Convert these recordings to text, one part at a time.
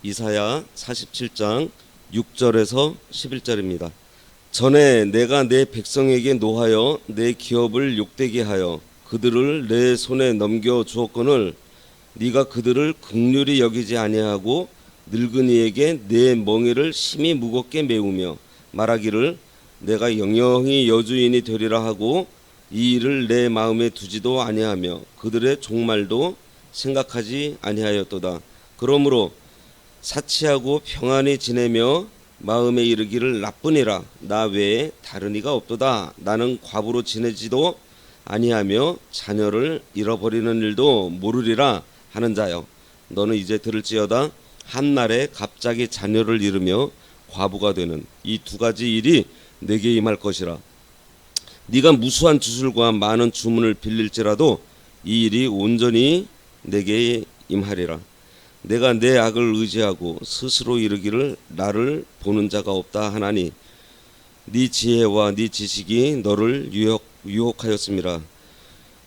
이사야 47장 6절에서 11절입니다. 전에 내가 내 백성에게 노하여 내 기업을 욕되게 하여 그들을 내 손에 넘겨 주었거늘 네가 그들을 긍휼히 여기지 아니하고 늙은이에게 내 멍에를 심히 무겁게 메우며 말하기를 내가 영영히 여주인이 되리라 하고 이 일을 내 마음에 두지도 아니하며 그들의 종말도 생각하지 아니하였도다. 그러므로 사치하고 평안히 지내며 마음에 이르기를 나쁘니라 나 외에 다른 이가 없도다. 나는 과부로 지내지도 아니하며 자녀를 잃어버리는 일도 모르리라 하는 자여, 너는 이제 들을지어다. 한날에 갑자기 자녀를 잃으며 과부가 되는 이 두 가지 일이 내게 임할 것이라. 네가 무수한 주술과 많은 주문을 빌릴지라도 이 일이 온전히 내게 임하리라. 내가 내 악을 의지하고 스스로 이르기를 나를 보는 자가 없다 하나니 네 지혜와 네 지식이 너를 유혹하였음이라.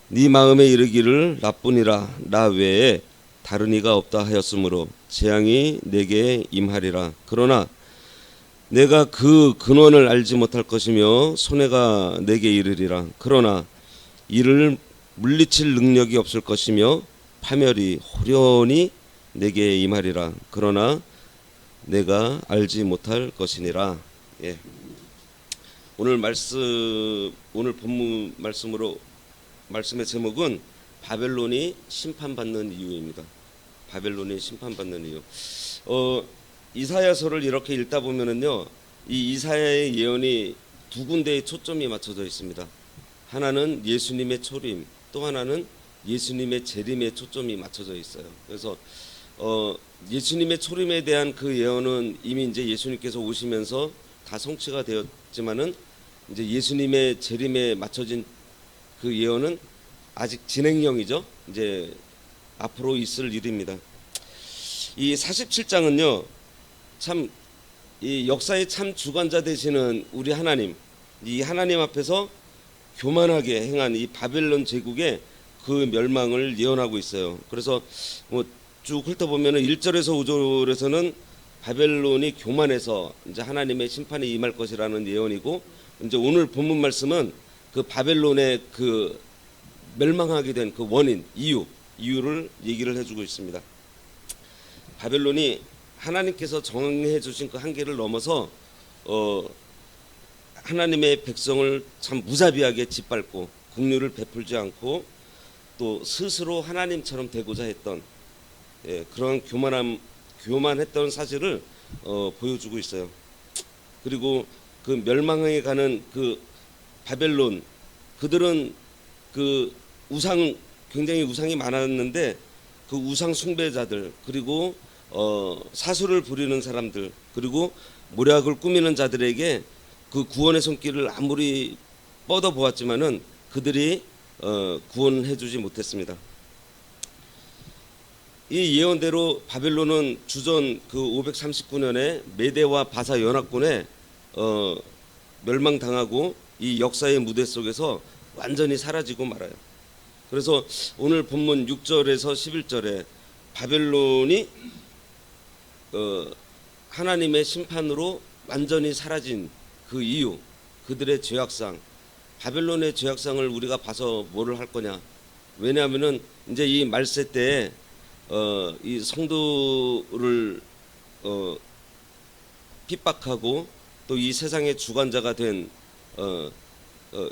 네 마음에 이르기를 나뿐이라 나 외에 다른 이가 없다 하였으므로 재앙이 내게 임하리라. 그러나 내가 그 근원을 알지 못할 것이며 손해가 내게 이르리라. 그러나 이를 물리칠 능력이 없을 것이며 파멸이 호련히 내게 임하리라. 그러나 내가 알지 못할 것이니라. 예. 오늘 본문 말씀의 제목은 바벨론이 심판받는 이유입니다. 바벨론이 심판받는 이유. 이사야서를 이렇게 읽다 보면은요, 이 이사야의 예언이 두 군데에 초점이 맞춰져 있습니다. 하나는 예수님의 초림, 또 하나는 예수님의 재림에 초점이 맞춰져 있어요. 그래서 예수님의 초림에 대한 그 예언은 이미 이제 예수님께서 오시면서 다 성취가 되었지만은 이제 예수님의 재림에 맞춰진 그 예언은 아직 진행형이죠. 이제 앞으로 있을 일입니다. 이 47장은요, 참 이 역사의 참 주관자 되시는 우리 하나님, 이 하나님 앞에서 교만하게 행한 이 바벨론 제국의 그 멸망을 예언하고 있어요. 그래서 뭐 쭉 훑어보면은 1절에서 5절에서는 바벨론이 교만해서 이제 하나님의 심판이 임할 것이라는 예언이고, 이제 오늘 본문 말씀은 그 바벨론의 그 멸망하게 된 그 원인, 이유를 얘기를 해주고 있습니다. 바벨론이 하나님께서 정해 주신 그 한계를 넘어서 하나님의 백성을 참 무자비하게 짓밟고 긍휼을 베풀지 않고 또 스스로 하나님처럼 되고자 했던, 그런 교만했던 사실을 보여주고 있어요. 그리고 그 멸망에 가는 그 바벨론, 그들은 그 굉장히 우상이 많았는데 그 우상 숭배자들, 그리고 사수를 부리는 사람들, 그리고 모략을 꾸미는 자들에게 그 구원의 손길을 아무리 뻗어 보았지만은 그들이 구원해주지 못했습니다. 이 예언대로 바벨론은 주전 그 539년에 메대와 바사 연합군에 멸망당하고 이 역사의 무대 속에서 완전히 사라지고 말아요. 그래서 오늘 본문 6절에서 11절에 바벨론이 하나님의 심판으로 완전히 사라진 그 이유, 그들의 죄악상, 바벨론의 죄악상을 우리가 봐서 뭐를 할 거냐? 왜냐하면은 이제 이 말세 때에 이 성도를 핍박하고 또 이 세상의 주관자가 된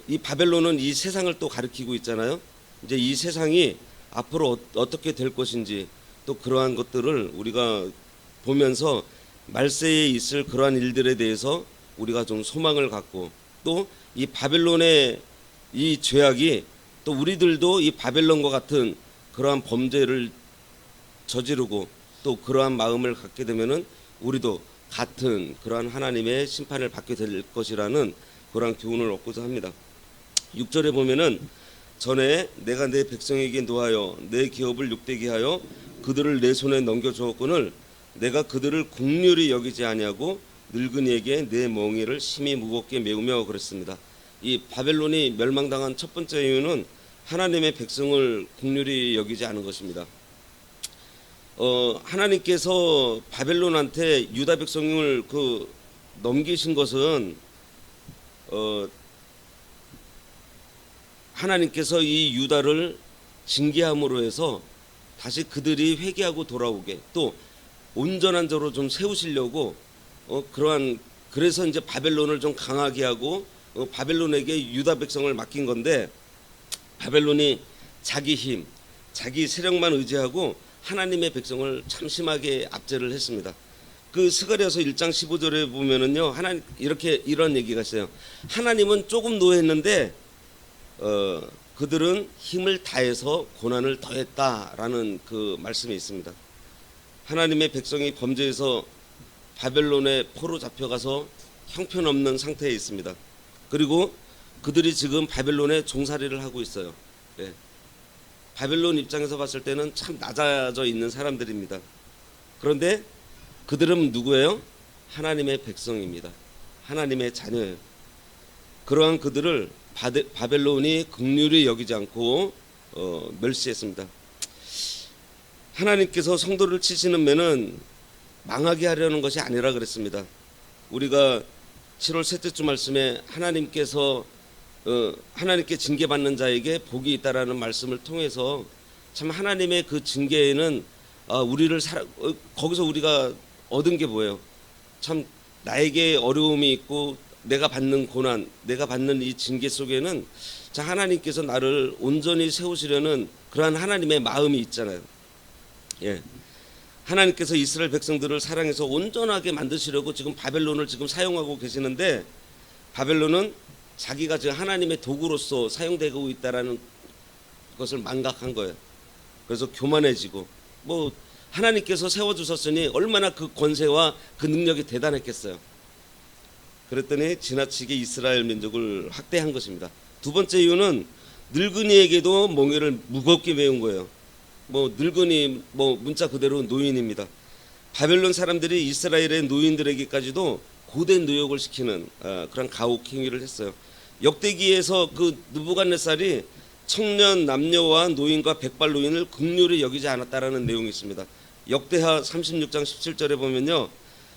이 바벨론은 이 세상을 또 가리키고 있잖아요. 이제 이 세상이 앞으로 어떻게 될 것인지, 또 그러한 것들을 우리가 보면서 말세에 있을 그러한 일들에 대해서 우리가 좀 소망을 갖고, 또 이 바벨론의 이 죄악이 또 우리들도 이 바벨론과 같은 그러한 범죄를 저지르고 또 그러한 마음을 갖게 되면은 우리도 같은 그러한 하나님의 심판을 받게 될 것이라는 그러한 교훈을 얻고자 합니다. 6절에 보면은 전에 내가 내 백성에게 노하여 내 기업을 욕되게 하여 그들을 내 손에 넘겨주었거늘 내가 그들을 긍휼히 여기지 아니하고 늙은이에게 내 멍에를 심히 무겁게 메우며 그랬습니다. 이 바벨론이 멸망당한 첫 번째 이유는 하나님의 백성을 긍휼히 여기지 않은 것입니다. 하나님께서 바벨론한테 유다 백성을 넘기신 것은 하나님께서 이 유다를 징계함으로 해서 다시 그들이 회개하고 돌아오게 또 온전한 자로 좀 세우시려고 그래서 이제 바벨론을 좀 강하게 하고 바벨론에게 유다 백성을 맡긴 건데, 바벨론이 자기 힘, 자기 세력만 의지하고 하나님의 백성을 참심하게 압제를 했습니다. 그 스가랴서 1장 15절에 보면은요, 하나님 이런 얘기가 있어요. 하나님은 조금 노했는데 그들은 힘을 다해서 고난을 더했다라는 그 말씀이 있습니다. 하나님의 백성이 범죄해서 바벨론의 포로 잡혀가서 형편없는 상태에 있습니다. 그리고 그들이 지금 바벨론에 종살이를 하고 있어요. 예. 바벨론 입장에서 봤을 때는 참 낮아져 있는 사람들입니다. 그런데 그들은 누구예요? 하나님의 백성입니다. 하나님의 자녀예요. 그러한 그들을 바벨론이 긍휼히 여기지 않고 멸시했습니다. 하나님께서 성도를 치시는 매는 망하게 하려는 것이 아니라 그랬습니다. 우리가 7월 셋째 주 말씀에 하나님께 징계받는 자에게 복이 있다라는 말씀을 통해서 참 하나님의 그 징계에는 거기서 우리가 얻은 게 뭐예요? 참 나에게 어려움이 있고 내가 받는 고난, 내가 받는 이 징계 속에는 자 하나님께서 나를 온전히 세우시려는 그러한 하나님의 마음이 있잖아요. 예. 하나님께서 이스라엘 백성들을 사랑해서 온전하게 만드시려고 지금 바벨론을 지금 사용하고 계시는데, 바벨론은 자기가 지금 하나님의 도구로서 사용되고 있다라는 것을 망각한 거예요. 그래서 교만해지고 하나님께서 세워주셨으니 얼마나 그 권세와 그 능력이 대단했겠어요. 그랬더니 지나치게 이스라엘 민족을 학대한 것입니다. 두 번째 이유는 늙은이에게도 멍에를 무겁게 메운 거예요. 늙은이 문자 그대로 노인입니다. 바벨론 사람들이 이스라엘의 노인들에게까지도 고된 노역을 시키는 그런 가혹 행위를 했어요. 역대기에서 그 느부갓네살이 청년 남녀와 노인과 백발 노인을 긍휼히 여기지 않았다라는 내용이 있습니다. 역대하 36장 17절에 보면요,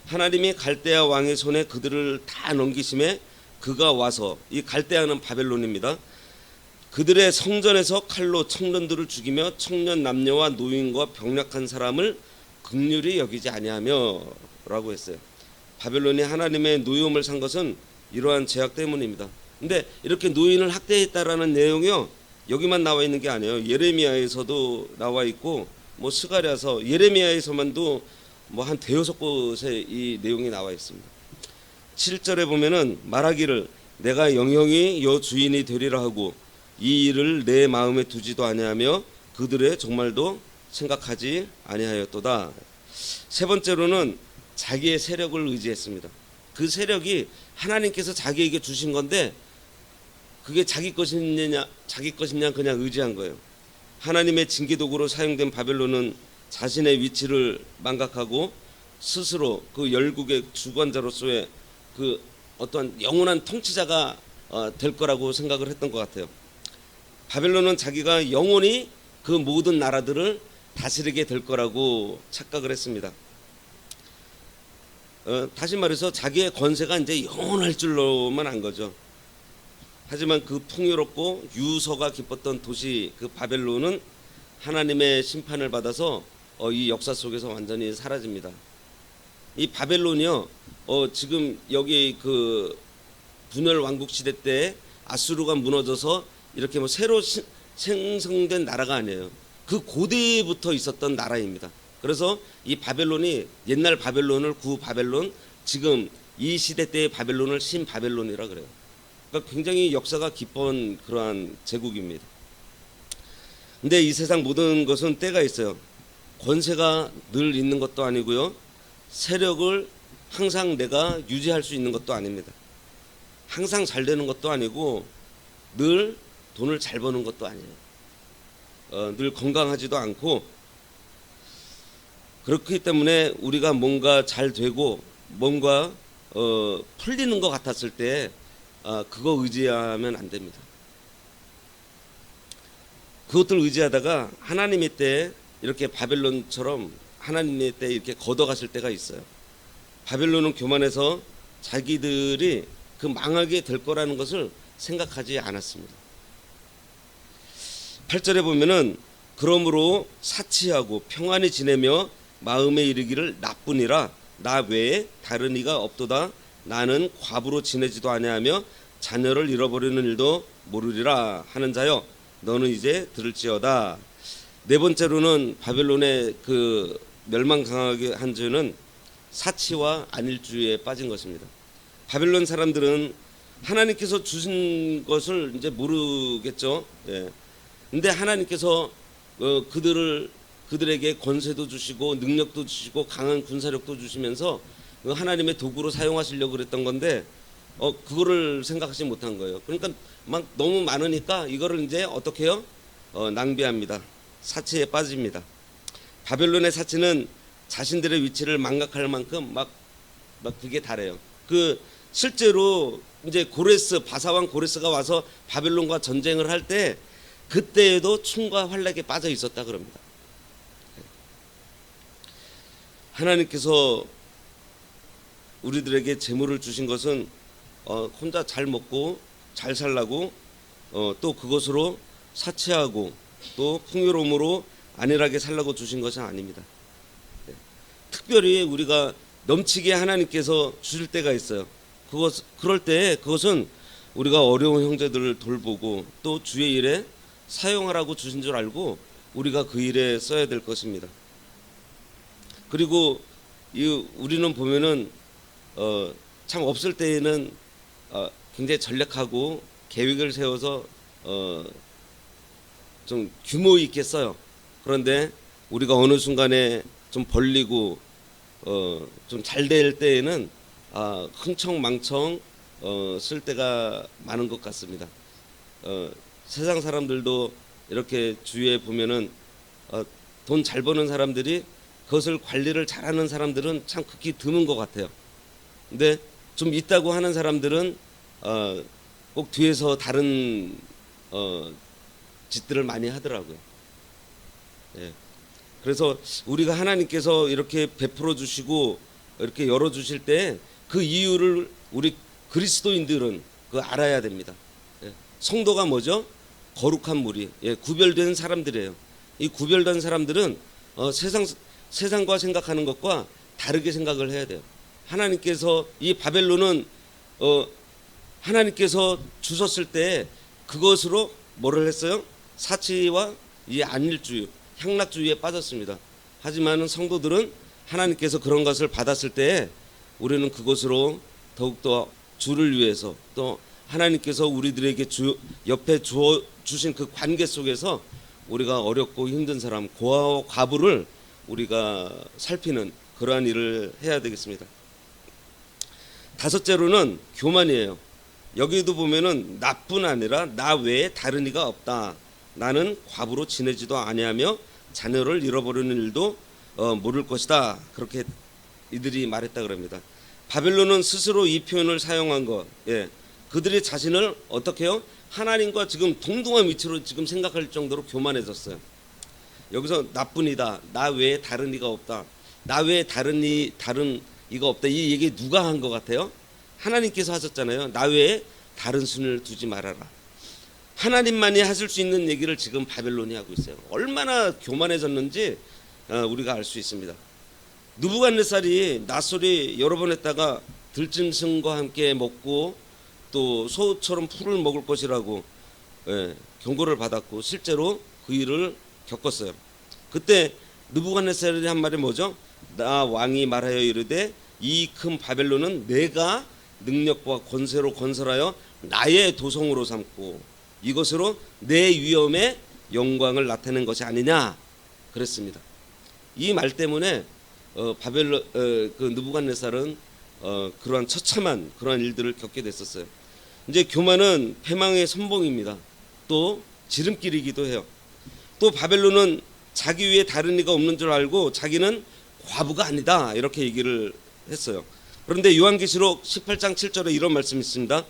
하나님이 갈대아 왕의 손에 그들을 다 넘기심에 그가 와서, 이 갈대아는 바벨론입니다. 그들의 성전에서 칼로 청년들을 죽이며 청년 남녀와 노인과 병약한 사람을 긍휼히 여기지 아니하며 라고 했어요. 바벨론이 하나님의 노여움을 산 것은 이러한 죄악 때문입니다. 근데 이렇게 노인을 학대했다라는 내용이요, 여기만 나와 있는 게 아니에요. 예레미야에서도 나와 있고 스가랴서, 예레미야에서만도 한 대여섯 곳에 이 내용이 나와 있습니다. 7절에 보면은 말하기를 내가 영영이 여 주인이 되리라 하고 이 일을 내 마음에 두지도 아니하며 그들의 정말도 생각하지 아니하였도다. 세 번째로는 자기의 세력을 의지했습니다. 그 세력이 하나님께서 자기에게 주신 건데 그게 자기 것이냐 그냥 의지한 거예요. 하나님의 징계도구로 사용된 바벨론은 자신의 위치를 망각하고 스스로 그 열국의 주관자로서의 그 어떤 영원한 통치자가 될 거라고 생각을 했던 것 같아요. 바벨론은 자기가 영원히 그 모든 나라들을 다스리게 될 거라고 착각을 했습니다. 다시 말해서 자기의 권세가 이제 영원할 줄로만 안 거죠. 하지만 그 풍요롭고 유서가 기뻤던 도시 그 바벨론은 하나님의 심판을 받아서 이 역사 속에서 완전히 사라집니다. 이 바벨론이요, 지금 여기 그 분열 왕국 시대 때 아수르가 무너져서 이렇게 새로 생성된 나라가 아니에요. 그 고대부터 있었던 나라입니다. 그래서 이 바벨론이 옛날 바벨론을 구 바벨론, 지금 이 시대 때의 바벨론을 신 바벨론이라 그래요. 그러니까 굉장히 역사가 깊은 그러한 제국입니다. 근데 이 세상 모든 것은 때가 있어요. 권세가 늘 있는 것도 아니고요, 세력을 항상 내가 유지할 수 있는 것도 아닙니다. 항상 잘 되는 것도 아니고 늘 돈을 잘 버는 것도 아니에요. 늘 건강하지도 않고, 그렇기 때문에 우리가 뭔가 잘 되고 뭔가 풀리는 것 같았을 때 그거 의지하면 안 됩니다. 그것들 의지하다가 하나님의 때 이렇게 바벨론처럼 하나님의 때 이렇게 걷어가실 때가 있어요. 바벨론은 교만해서 자기들이 그 망하게 될 거라는 것을 생각하지 않았습니다. 8절에 보면은 그러므로 사치하고 평안히 지내며 마음에 이르기를 나뿐이라 나 외에 다른 이가 없도다. 나는 과부로 지내지도 아니하며 자녀를 잃어버리는 일도 모르리라 하는 자여 너는 이제 들을지어다. 네 번째로는 바벨론의 그 멸망 강하게 한 죄는 사치와 안일주의에 빠진 것입니다. 바벨론 사람들은 하나님께서 주신 것을 이제 모르겠죠. 예. 근데 하나님께서 그들에게 권세도 주시고 능력도 주시고 강한 군사력도 주시면서 하나님의 도구로 사용하시려고 그랬던 건데 그거를 생각하지 못한 거예요. 그러니까 막 너무 많으니까 이거를 이제 어떻게 해요? 낭비합니다. 사치에 빠집니다. 바벨론의 사치는 자신들의 위치를 망각할 만큼 막 그게 다래요. 그 실제로 이제 바사왕 고레스가 와서 바벨론과 전쟁을 할 때 그때에도 충과 환락에 빠져 있었다 그럽니다. 하나님께서 우리들에게 재물을 주신 것은 혼자 잘 먹고 잘 살라고 또 그것으로 사치하고 또 풍요로움으로 안일하게 살라고 주신 것은 아닙니다. 특별히 우리가 넘치게 하나님께서 주실 때가 있어요. 그럴 때 그것은 우리가 어려운 형제들을 돌보고 또 주의 일에 사용하라고 주신 줄 알고 우리가 그 일에 써야 될 것입니다. 그리고 우리는 보면은 참 없을 때에는 굉장히 전략하고 계획을 세워서 좀 규모 있게 써요. 그런데 우리가 어느 순간에 좀 벌리고 좀 잘 될 때에는 흥청망청 쓸 때가 많은 것 같습니다. 세상 사람들도 이렇게 주위에 보면은 돈 잘 버는 사람들이 그것을 관리를 잘하는 사람들은 참 극히 드문 것 같아요. 근데 좀 있다고 하는 사람들은 꼭 뒤에서 다른 짓들을 많이 하더라고요. 예. 그래서 우리가 하나님께서 이렇게 베풀어 주시고 이렇게 열어 주실 때 그 이유를 우리 그리스도인들은 그 알아야 됩니다. 예. 성도가 뭐죠? 거룩한 무리, 구별된 사람들이에요. 이 구별된 사람들은 세상과 생각하는 것과 다르게 생각을 해야 돼요. 하나님께서 이 바벨론은 하나님께서 주셨을 때 그것으로 뭐를 했어요? 사치와 이 안일주의, 향락주의에 빠졌습니다. 하지만 성도들은 하나님께서 그런 것을 받았을 때 우리는 그것으로 더욱더 주를 위해서 또 하나님께서 우리들에게 옆에 주신 그 관계 속에서 우리가 어렵고 힘든 사람, 고아와 과부를 우리가 살피는 그러한 일을 해야 되겠습니다. 다섯째로는 교만이에요. 여기도 보면은 나뿐 아니라 나 외에 다른 이가 없다. 나는 과부로 지내지도 아니하며 자녀를 잃어버리는 일도 모를 것이다. 그렇게 이들이 말했다 그럽니다. 바벨론은 스스로 이 표현을 사용한 것, 그들의 자신을 어떻게 해요? 하나님과 지금 동등한 위치로 지금 생각할 정도로 교만해졌어요. 여기서 나뿐이다. 나 외에 다른 이가 없다. 나 외에 다른 이가 없다. 이 얘기 누가 한 것 같아요? 하나님께서 하셨잖아요. 나 외에 다른 신을 두지 말아라. 하나님만이 하실 수 있는 얘기를 지금 바벨론이 하고 있어요. 얼마나 교만해졌는지 우리가 알 수 있습니다. 느부갓네살이 낫소리 여러 번 했다가 들짐승과 함께 먹고 또 소처럼 풀을 먹을 것이라고 경고를 받았고 실제로 그 일을 겪었어요. 그때 느부갓네살이 한 말이 뭐죠? 나 왕이 말하여 이르되 이 큰 바벨론은 내가 능력과 권세로 건설하여 나의 도성으로 삼고 이것으로 내 위엄의 영광을 나타낸 것이 아니냐 그랬습니다. 이 말 때문에 그 느부갓네살은 그러한 처참한 그러한 일들을 겪게 됐었어요. 이제 교만은 패망의 선봉입니다. 또 지름길이기도 해요. 또 바벨론은 자기 위에 다른 이가 없는 줄 알고 자기는 과부가 아니다 이렇게 얘기를 했어요. 그런데 요한계시록 18장 7절에 이런 말씀이 있습니다.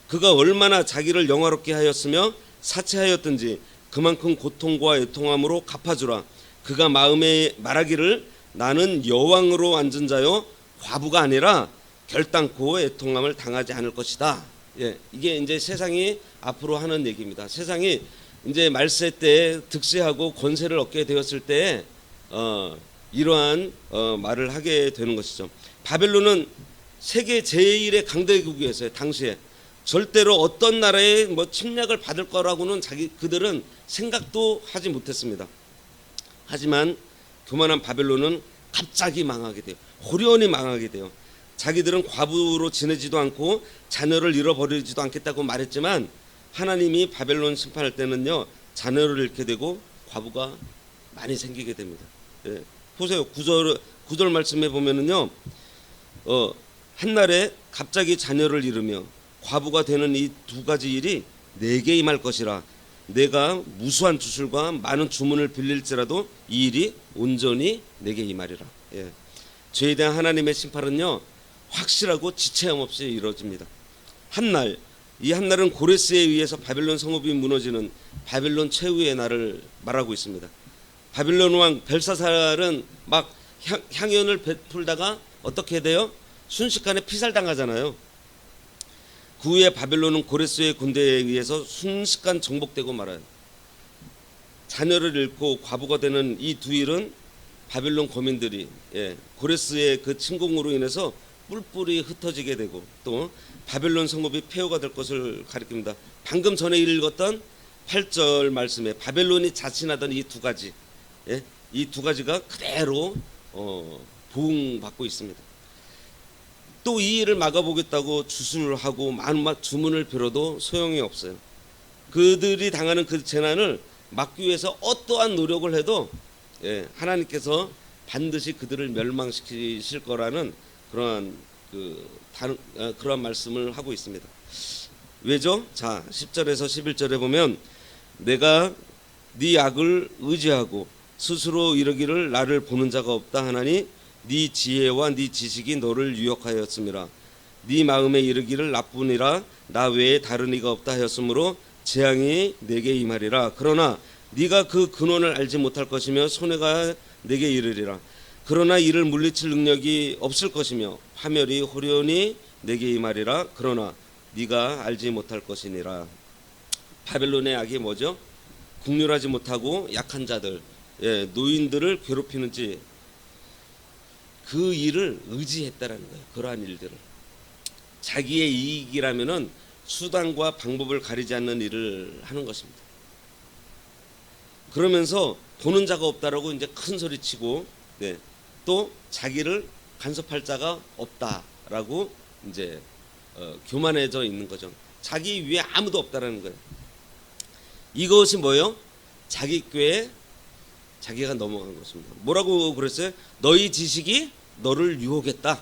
그가 얼마나 자기를 영화롭게 하였으며 사치하였든지 그만큼 고통과 애통함으로 갚아주라. 그가 마음에 말하기를 나는 여왕으로 앉은 자요 과부가 아니라 결단코 애통함을 당하지 않을 것이다. 예, 이게 이제 세상이 앞으로 하는 얘기입니다. 세상이 이제 말세 때 득세하고 권세를 얻게 되었을 때 이러한 말을 하게 되는 것이죠. 바벨론은 세계 제1의 강대국이었어요. 당시에 절대로 어떤 나라의 뭐 침략을 받을 거라고는 그들은 생각도 하지 못했습니다. 하지만 교만한 바벨론은 갑자기 망하게 돼요. 호련히 망하게 돼요. 자기들은 과부로 지내지도 않고 자녀를 잃어버리지도 않겠다고 말했지만 하나님이 바벨론 심판할 때는요, 자녀를 잃게 되고 과부가 많이 생기게 됩니다. 예. 보세요. 9절 말씀에 보면은요, 한날에 갑자기 자녀를 잃으며 과부가 되는 이 두 가지 일이 내게 임할 것이라. 내가 무수한 주술과 많은 주문을 빌릴지라도 이 일이 온전히 내게 임하리라. 예. 죄에 대한 하나님의 심판은요, 확실하고 지체함 없이 이루어집니다. 이 한날은 고레스에 의해서 바벨론 성읍이 무너지는 바벨론 최후의 날을 말하고 있습니다. 바벨론 왕 벨사살은 막 향연을 베풀다가 어떻게 돼요? 순식간에 피살당하잖아요. 그 후에 바벨론은 고레스의 군대에 의해서 순식간 정복되고 말아요. 자녀를 잃고 과부가 되는 이 두 일은 바벨론 거민들이 고레스의 그 침공으로 인해서 뿔뿔이 흩어지게 되고 또 바벨론 성읍이 폐허가 될 것을 가리킵니다. 방금 전에 읽었던 8절 말씀에 바벨론이 자신하던 이 두 가지, 이 두 가지가 그대로 부응받고 있습니다. 또 이 일을 막아보겠다고 주술을 하고 많은 주문을 빌어도 소용이 없어요. 그들이 당하는 그 재난을 막기 위해서 어떠한 노력을 해도 하나님께서 반드시 그들을 멸망시키실 거라는 그러한 그러한 말씀을 하고 있습니다. 왜죠? 자, 10절에서 11절에 보면 내가 네 악을 의지하고 스스로 이르기를 나를 보는 자가 없다 하나니 네 지혜와 네 지식이 너를 유혹하였음이라. 네 마음에 이르기를 나뿐이라 나 외에 다른 이가 없다 하였으므로 재앙이 내게 임하리라. 그러나 네가 그 근원을 알지 못할 것이며 손해가 내게 이르리라. 그러나 이를 물리칠 능력이 없을 것이며 파멸이 호련히 내게 임하리라. 그러나 네가 알지 못할 것이니라. 바벨론의 악이 뭐죠? 국률하지 못하고 약한 자들, 노인들을 괴롭히는지 그 일을 의지했다라는 거예요. 그러한 일들을 자기의 이익이라면은 수단과 방법을 가리지 않는 일을 하는 것입니다. 그러면서 보는 자가 없다라고 이제 큰 소리 치고, 또 자기를 간섭할 자가 없다라고 이제 교만해져 있는 거죠. 자기 위에 아무도 없다라는 거예요. 이것이 뭐예요? 자기 꾀에 자기가 넘어간 것입니다. 뭐라고 그랬어요? 너희 지식이 너를 유혹했다.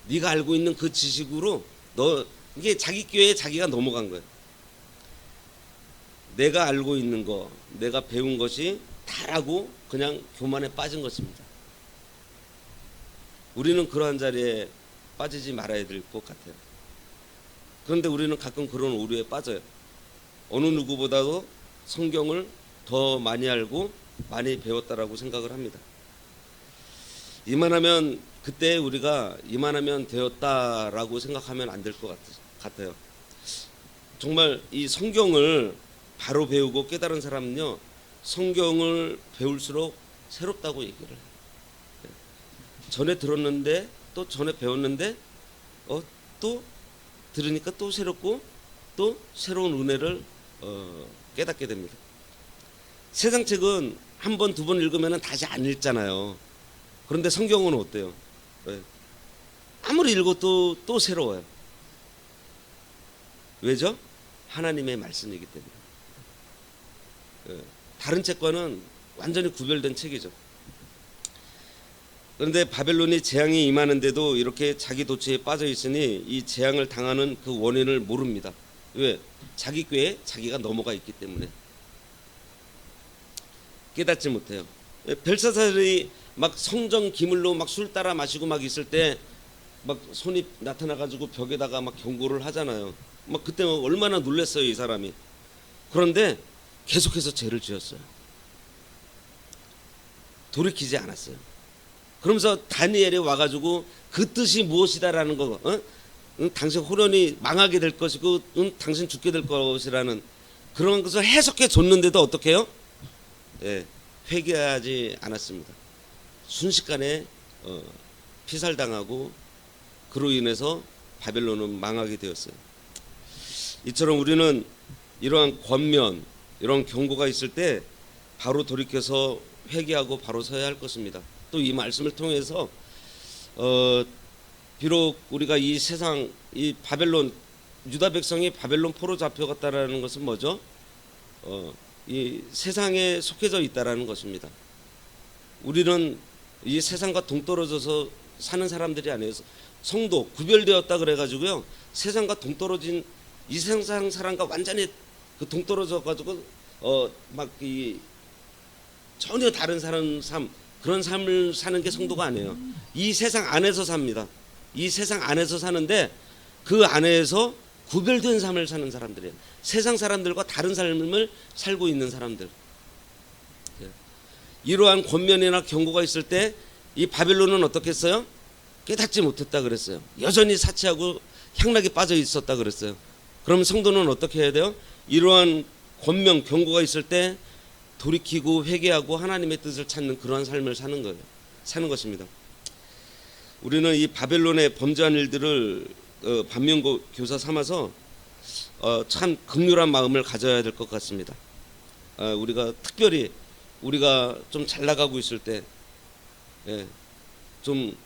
네가 알고 있는 그 지식으로 이게 자기 꾀에 자기가 넘어간 거예요. 내가 알고 있는 거, 내가 배운 것이 다라고 그냥 교만에 빠진 것입니다. 우리는 그러한 자리에 빠지지 말아야 될 것 같아요. 그런데 우리는 가끔 그런 오류에 빠져요. 어느 누구보다도 성경을 더 많이 알고 많이 배웠다라고 생각을 합니다. 이만하면 그때 우리가 이만하면 되었다라고 생각하면 안 될 것 같아요. 정말 이 성경을 바로 배우고 깨달은 사람은요, 성경을 배울수록 새롭다고 얘기를 해요. 전에 들었는데 또 전에 배웠는데 또 들으니까 또 새롭고 또 새로운 은혜를 깨닫게 됩니다. 세상 책은 한 번, 두 번 읽으면 다시 안 읽잖아요. 그런데 성경은 어때요? 아무리 읽어도 또 새로워요. 왜죠? 하나님의 말씀이기 때문에. 다른 책과는 완전히 구별된 책이죠. 그런데 바벨론이 재앙이 임하는데도 이렇게 자기 도취에 빠져 있으니 이 재앙을 당하는 그 원인을 모릅니다. 왜? 자기 꾀에 자기가 넘어가 있기 때문에 깨닫지 못해요. 벨사살이 막 성정 기물로 막 술 따라 마시고 막 있을 때 막 손이 나타나 가지고 벽에다가 막 경고를 하잖아요. 막 그때 얼마나 놀랐어요, 이 사람이. 그런데 계속해서 죄를 지었어요. 돌이키지 않았어요. 그러면서 다니엘이 와가지고 그 뜻이 무엇이다라는 거, 당신 호련이 망하게 될 것이고, 당신 죽게 될 것이라는 그런 것을 해석해 줬는데도 어떻게 해요? 예, 회개하지 않았습니다. 순식간에 피살당하고 그로 인해서 바벨론은 망하게 되었어요. 이처럼 우리는 이러한 권면, 이런 경고가 있을 때 바로 돌이켜서 회개하고 바로 서야 할 것입니다. 또 이 말씀을 통해서 비록 우리가 이 세상, 이 바벨론, 유다 백성이 바벨론 포로 잡혀갔다라는 것은 뭐죠? 이 세상에 속해져 있다라는 것입니다. 우리는 이 세상과 동떨어져서 사는 사람들이 아니에요. 성도 구별되었다 그래가지고요, 세상과 동떨어진 이 세상 사람과 완전히 그 동떨어져 가지고 막 이 전혀 다른 삶, 그런 삶을 사는 게 성도가 아니에요. 이 세상 안에서 삽니다. 이 세상 안에서 사는데 그 안에서 구별된 삶을 사는 사람들이에요. 세상 사람들과 다른 삶을 살고 있는 사람들. 이러한 권면이나 경고가 있을 때 이 바벨론은 어떻게 했어요? 깨닫지 못했다 그랬어요. 여전히 사치하고 향락에 빠져 있었다 그랬어요. 그럼 성도는 어떻게 해야 돼요? 이러한 권면, 경고가 있을 때 돌이키고 회개하고 하나님의 뜻을 찾는 그러한 삶을 사는 거예요. 사는 것입니다. 우리는 이 바벨론의 범죄한 일들을 반면교사 삼아서 참 긍휼한 마음을 가져야 될 것 같습니다. 우리가 특별히 우리가 좀 잘 나가고 있을 때, 좀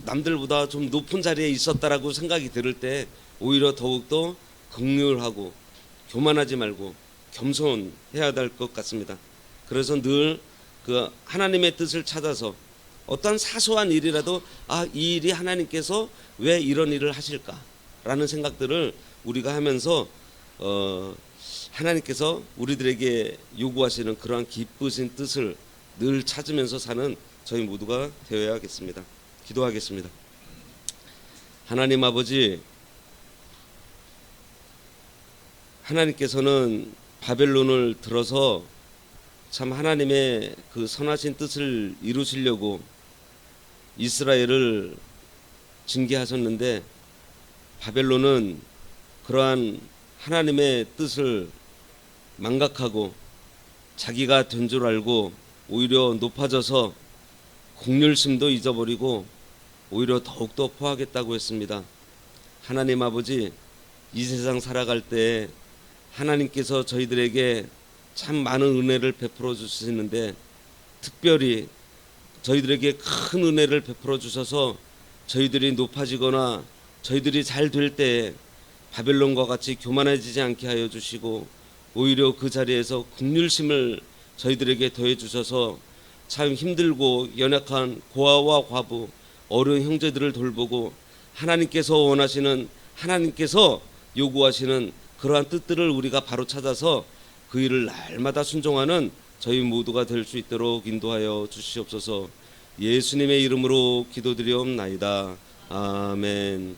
남들보다 좀 높은 자리에 있었다라고 생각이 들을 때 오히려 더욱더 긍휼하고 교만하지 말고 겸손해야 될 것 같습니다. 그래서 늘 그 하나님의 뜻을 찾아서 어떤 사소한 일이라도 이 일이 하나님께서 왜 이런 일을 하실까라는 생각들을 우리가 하면서 하나님께서 우리들에게 요구하시는 그러한 기쁘신 뜻을 늘 찾으면서 사는 저희 모두가 되어야겠습니다. 기도하겠습니다. 하나님 아버지, 하나님께서는 바벨론을 들어서 참 하나님의 그 선하신 뜻을 이루시려고 이스라엘을 징계하셨는데, 바벨론은 그러한 하나님의 뜻을 망각하고 자기가 된 줄 알고 오히려 높아져서 긍휼심도 잊어버리고 오히려 더욱더 포하겠다고 했습니다. 하나님 아버지, 이 세상 살아갈 때 하나님께서 저희들에게 참 많은 은혜를 베풀어 주시는데, 특별히 저희들에게 큰 은혜를 베풀어 주셔서 저희들이 높아지거나 저희들이 잘 될 때 바벨론과 같이 교만해지지 않게 하여 주시고, 오히려 그 자리에서 긍휼심을 저희들에게 더해 주셔서 참 힘들고 연약한 고아와 과부, 어려운 형제들을 돌보고 하나님께서 원하시는, 하나님께서 요구하시는 그러한 뜻들을 우리가 바로 찾아서 그 일을 날마다 순종하는 저희 모두가 될 수 있도록 인도하여 주시옵소서. 예수님의 이름으로 기도드리옵나이다. 아멘.